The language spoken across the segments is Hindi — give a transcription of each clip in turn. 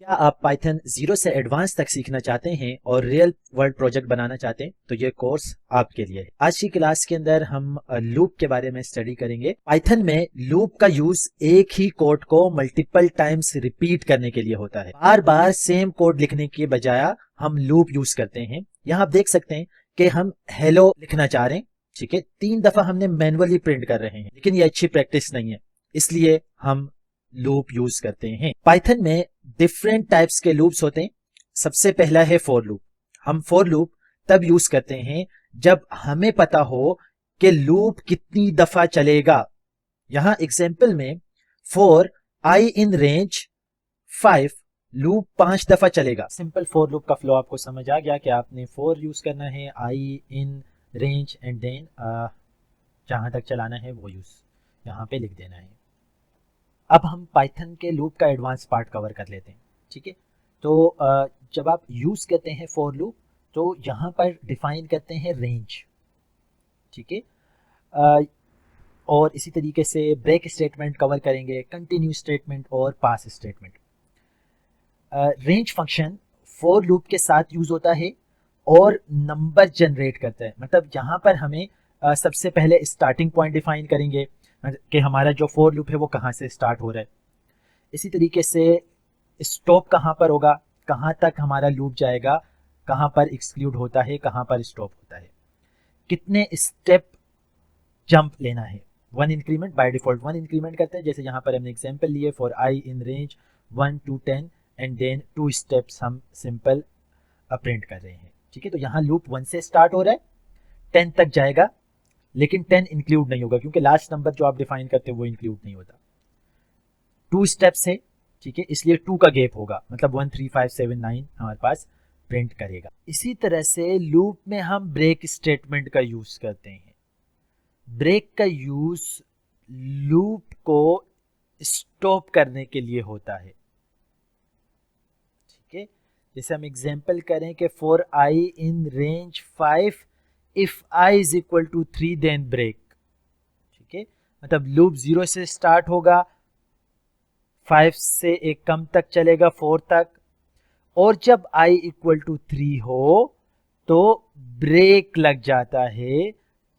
क्या आप पाइथन 0 से एडवांस तक सीखना चाहते हैं और रियल वर्ल्ड प्रोजेक्ट बनाना चाहते हैं तो ये कोर्स आपके लिए है। आज की क्लास के अंदर हम लूप के बारे में स्टडी करेंगे। पाइथन में लूप का यूज एक ही कोड को मल्टीपल टाइम्स रिपीट करने के लिए होता है। बार बार सेम कोड लिखने के बजाय हम लूप यूज करते हैं। यहाँ आप देख सकते हैं कि हम हेलो लिखना चाह रहे हैं, ठीक है, 3 दफा हमने मैनुअली प्रिंट कर रहे हैं, लेकिन ये अच्छी प्रैक्टिस नहीं है, इसलिए हम लूप यूज करते हैं। पाइथन में डिफरेंट टाइप्स के लूप्स होते हैं। सबसे पहला है फॉर लूप। हम फॉर लूप तब यूज करते हैं जब हमें पता हो कि लूप कितनी दफा चलेगा। यहां एग्जाम्पल में for i in range 5 loop 5 दफा चलेगा। सिंपल फॉर लूप का फ्लो आपको समझ आ गया कि आपने फॉर यूज करना है, आई इन रेंज एंड देन जहां तक चलाना है वो यूज यहां पे लिख देना है। अब हम पाइथन के लूप का एडवांस पार्ट कवर कर लेते हैं, ठीक है। तो जब आप यूज करते हैं फॉर लूप तो यहाँ पर डिफाइन करते हैं रेंज, ठीक है, और इसी तरीके से ब्रेक स्टेटमेंट कवर करेंगे, कंटिन्यू स्टेटमेंट और pass statement. Range function for loop के साथ यूज होता है और नंबर जनरेट करता है। मतलब यहाँ पर हमें सबसे पहले स्टार्टिंग पॉइंट डिफाइन करेंगे कि हमारा जो फॉर लूप है वो कहाँ से स्टार्ट हो रहा है। इसी तरीके से स्टॉप कहाँ पर होगा, कहाँ तक हमारा लूप जाएगा, कहाँ पर एक्सक्लूड होता है, कहाँ पर स्टॉप होता है, कितने स्टेप जंप लेना है। 1 इंक्रीमेंट, बाय डिफॉल्ट 1 इंक्रीमेंट करते हैं। जैसे यहाँ पर हमने एग्जांपल लिए for i in range 1 to 10 and then 2 steps हम सिंपल प्रिंट कर रहे हैं, ठीक है। तो यहाँ लूप 1 से स्टार्ट हो रहा है, 10 तक जाएगा, लेकिन 10 इंक्लूड नहीं होगा क्योंकि लास्ट नंबर जो आप डिफाइन करते हैं वो इंक्लूड नहीं होता। 2 स्टेप्स है, ठीक है, इसलिए 2 का गैप होगा, मतलब 1 3 5 7 9 हमारे पास प्रिंट करेगा। इसी तरह से लूप में हम ब्रेक स्टेटमेंट का यूज करते हैं। ब्रेक का यूज लूप को स्टॉप करने के लिए होता है, ठीक है। जैसे हम एग्जांपल करें कि for i in range 5 if i is equal to 3 then break, ठीक है। मतलब लूप 0 से स्टार्ट होगा, 5 से एक कम तक चलेगा 4 तक, और जब i इक्वल टू 3 हो तो ब्रेक लग जाता है,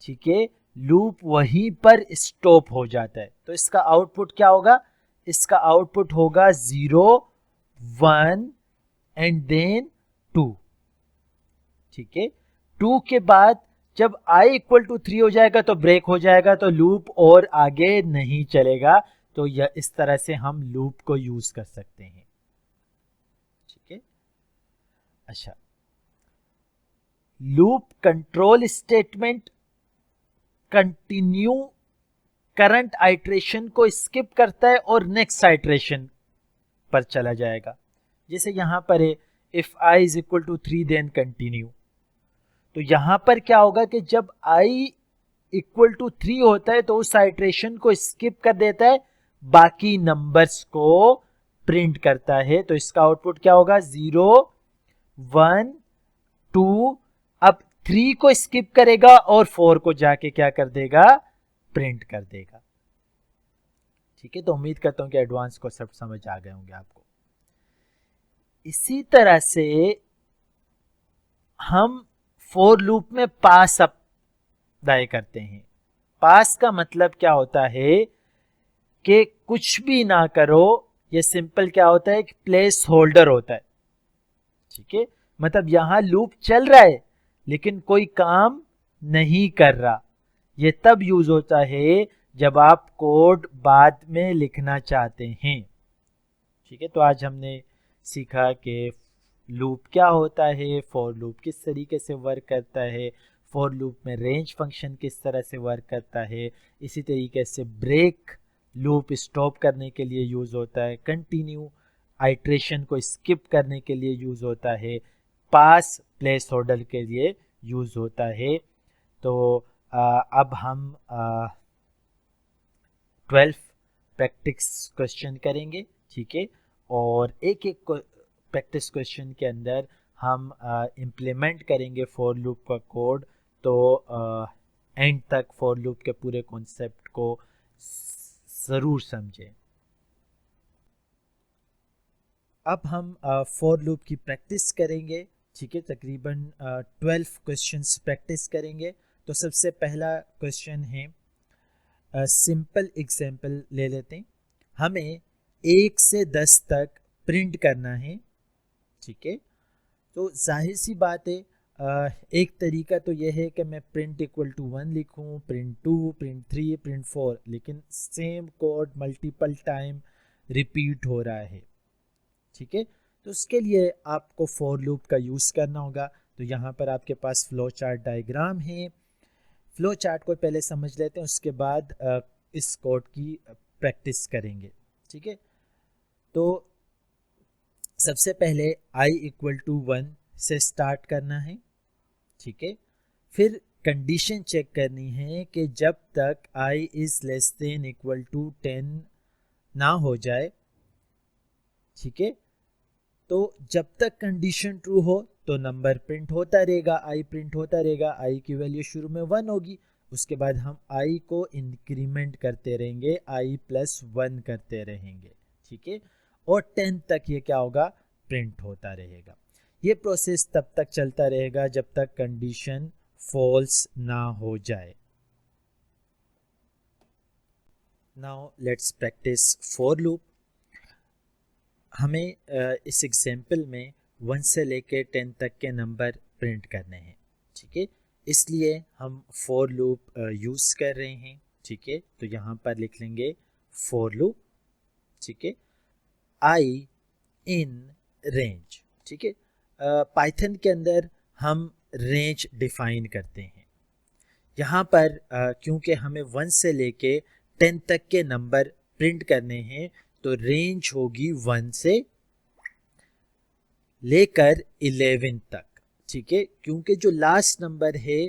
ठीक है। लूप वहीं पर स्टॉप हो जाता है। तो इसका आउटपुट क्या होगा, इसका आउटपुट होगा 0 1 एंड देन 2, ठीक है। 2 के बाद जब i इक्वल टू 3 हो जाएगा तो ब्रेक हो जाएगा, तो लूप और आगे नहीं चलेगा। तो यह इस तरह से हम लूप को यूज कर सकते हैं, ठीक है। अच्छा, loop control statement continue current iteration को स्किप करता है और नेक्स्ट आइट्रेशन पर चला जाएगा। जैसे यहां पर है if i is equal to 3 then continue, तो यहां पर क्या होगा कि जब i इक्वल टू 3 होता है तो उस आइट्रेशन को स्किप कर देता है, बाकी नंबर्स को प्रिंट करता है। तो इसका आउटपुट क्या होगा, 0 1 2, अब 3 को स्किप करेगा और 4 को जाके क्या कर देगा, प्रिंट कर देगा, ठीक है। तो उम्मीद करता हूं कि एडवांस को सब समझ आ गए होंगे आपको। इसी तरह से हम फॉर लूप में पास अप्लाई करते हैं। पास का मतलब क्या होता है कि कुछ भी ना करो, ये सिंपल क्या होता है कि प्लेस होल्डर होता है, ठीक है। मतलब यहां लूप चल रहा है लेकिन कोई काम नहीं कर रहा। ये तब यूज होता है जब आप कोड बाद में लिखना चाहते हैं, ठीक है। तो आज हमने सीखा कि लूप क्या होता है, फॉर लूप किस तरीके से वर्क करता है, फॉर लूप में रेंज फंक्शन किस तरह से वर्क करता है, इसी तरीके से ब्रेक लूप स्टॉप करने के लिए यूज होता है, कंटिन्यू आइट्रेशन को स्किप करने के लिए यूज होता है, पास प्लेस होल्डर के लिए यूज होता है। तो अब हम 12 प्रैक्टिस क्वेश्चन करेंगे, ठीक है। और एक एक प्रैक्टिस क्वेश्चन के अंदर हम इम्प्लीमेंट करेंगे फॉर लूप का कोड। तो एंड तक फॉर लूप के पूरे कॉन्सेप्ट को ज़रूर समझें। अब हम फॉर लूप की प्रैक्टिस करेंगे, ठीक है। तकरीबन 12 क्वेश्चंस प्रैक्टिस करेंगे। तो सबसे पहला क्वेश्चन है, सिंपल एग्जांपल ले लेते हैं। हमें 1 से 10 तक प्रिंट करना है, ठीक है। तो जाहिर सी बात है, एक तरीका तो यह है कि मैं प्रिंट इक्वल टू 1 लिखूं, प्रिंट 2, प्रिंट 3, प्रिंट 4, लेकिन same code multiple time repeat हो रहा है, ठीक है। तो उसके लिए आपको फॉर लूप का यूज़ करना होगा। तो यहाँ पर आपके पास फ्लो चार्ट डायग्राम है। फ्लो चार्ट को पहले समझ लेते हैं, उसके बाद इस कोड की प्रैक्टिस करेंगे, ठीक है। तो सबसे पहले i इक्वल टू 1 से स्टार्ट करना है, ठीक है। फिर कंडीशन चेक करनी है कि जब तक i is less than equal to 10 ना हो जाए, ठीक है। तो जब तक कंडीशन ट्रू हो तो नंबर प्रिंट होता रहेगा, i प्रिंट होता रहेगा। i की वैल्यू शुरू में 1 होगी, उसके बाद हम i को इंक्रीमेंट करते रहेंगे, i प्लस 1 करते रहेंगे, ठीक है। और 10 तक ये क्या होगा, प्रिंट होता रहेगा। ये प्रोसेस तब तक चलता रहेगा जब तक कंडीशन फॉल्स ना हो जाए। Now let's practice for loop. हमें इस एग्जाम्पल में 1 से लेके 10 तक के नंबर प्रिंट करने हैं, ठीक है। इसलिए हम फॉर लूप यूज़ कर रहे हैं, ठीक है। तो यहाँ पर लिख लेंगे फॉर लूप, ठीक है। आई इन रेंज, ठीक है। पाइथन के अंदर हम रेंज डिफाइन करते हैं। यहाँ पर क्योंकि हमें 1 से लेके 10 तक के नंबर प्रिंट करने हैं, तो रेंज होगी 1 से लेकर 11 तक, ठीक है। क्योंकि जो लास्ट नंबर है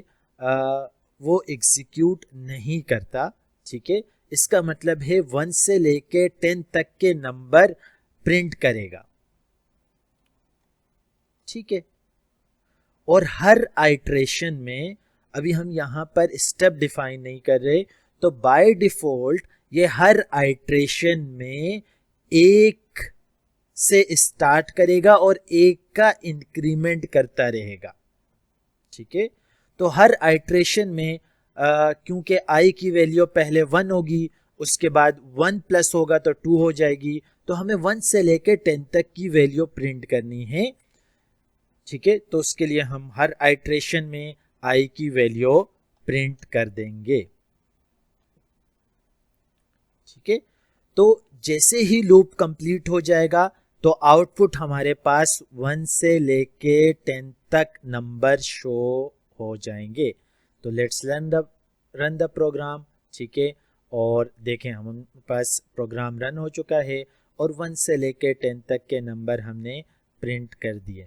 वो एग्जीक्यूट नहीं करता, ठीक है। इसका मतलब है 1 से लेके 10 तक के नंबर प्रिंट करेगा, ठीक है। और हर आइट्रेशन में, अभी हम यहाँ पर स्टेप डिफाइन नहीं कर रहे, तो बाय डिफॉल्ट ये हर आइट्रेशन में एक से स्टार्ट करेगा और एक का इंक्रीमेंट करता रहेगा, ठीक है। तो हर आइट्रेशन में क्योंकि i की वैल्यू पहले 1 होगी, उसके बाद 1 प्लस होगा तो 2 हो जाएगी, तो हमें 1 से लेकर 10 तक की वैल्यू प्रिंट करनी है, ठीक है। तो उसके लिए हम हर आइट्रेशन में i की वैल्यू प्रिंट कर देंगे, ठीक है। तो जैसे ही लूप कंप्लीट हो जाएगा तो आउटपुट हमारे पास 1 से लेके 10 तक नंबर शो हो जाएंगे। तो लेट्स रन द प्रोग्राम, ठीक है। और देखें हमारे पास प्रोग्राम रन हो चुका है और 1 से लेके 10 तक के नंबर हमने प्रिंट कर दिए,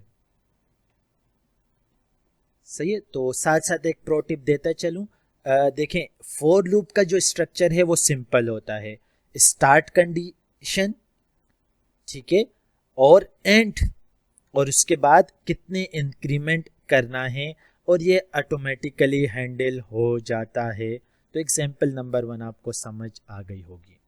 सही है। तो साथ साथ एक प्रो टिप देता चलूं, देखें फॉर लूप का जो स्ट्रक्चर है वो सिंपल होता है। स्टार्ट कंडीशन, ठीक है, और एंड, और उसके बाद कितने इंक्रीमेंट करना है, और ये ऑटोमेटिकली हैंडल हो जाता है। तो एग्जाम्पल नंबर 1 आपको समझ आ गई होगी।